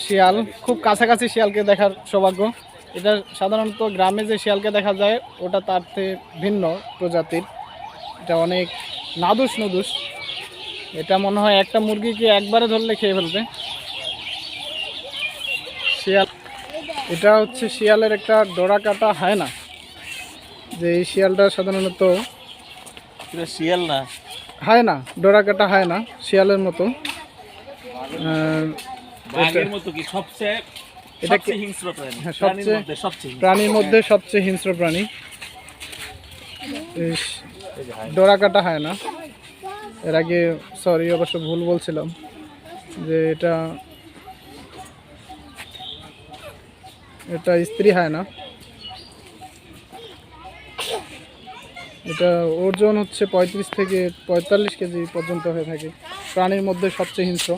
শিয়াল খুব কাছাকাছি শিয়ালকে দেখার সৌভাগ্য। এটা সাধারণত গ্রামে যে শিয়ালকে দেখা যায় ওটা তার থেকে ভিন্ন প্রজাতির। এটা অনেক নাদুস নুদুস। এটা মনে হয় একটা মুরগিকে একবারে ধরলে খেয়ে ফেলবে। শিয়াল, এটা হচ্ছে শিয়ালের একটা ডোরা কাটা হায়না। যে এই শিয়ালটা সাধারণত শিয়াল না, হায়না, ডোরা কাটা হায়না, শিয়ালের মতো। বাঘের মতো কি সবচেয়ে হিংস্র প্রাণী? হ্যাঁ, প্রাণীর মধ্যে সবচেয়ে হিংস্র প্রাণী ডোরা কাটা হায়না। এর আগে সরি অবশ্য ভুল বলছিলাম যে এটা স্ত্রী হায়না। এটা ওজন হচ্ছে 35 থেকে 45 কেজি পর্যন্ত হয়ে থাকে। প্রাণীর মধ্যে সবচেয়ে হিংস্র।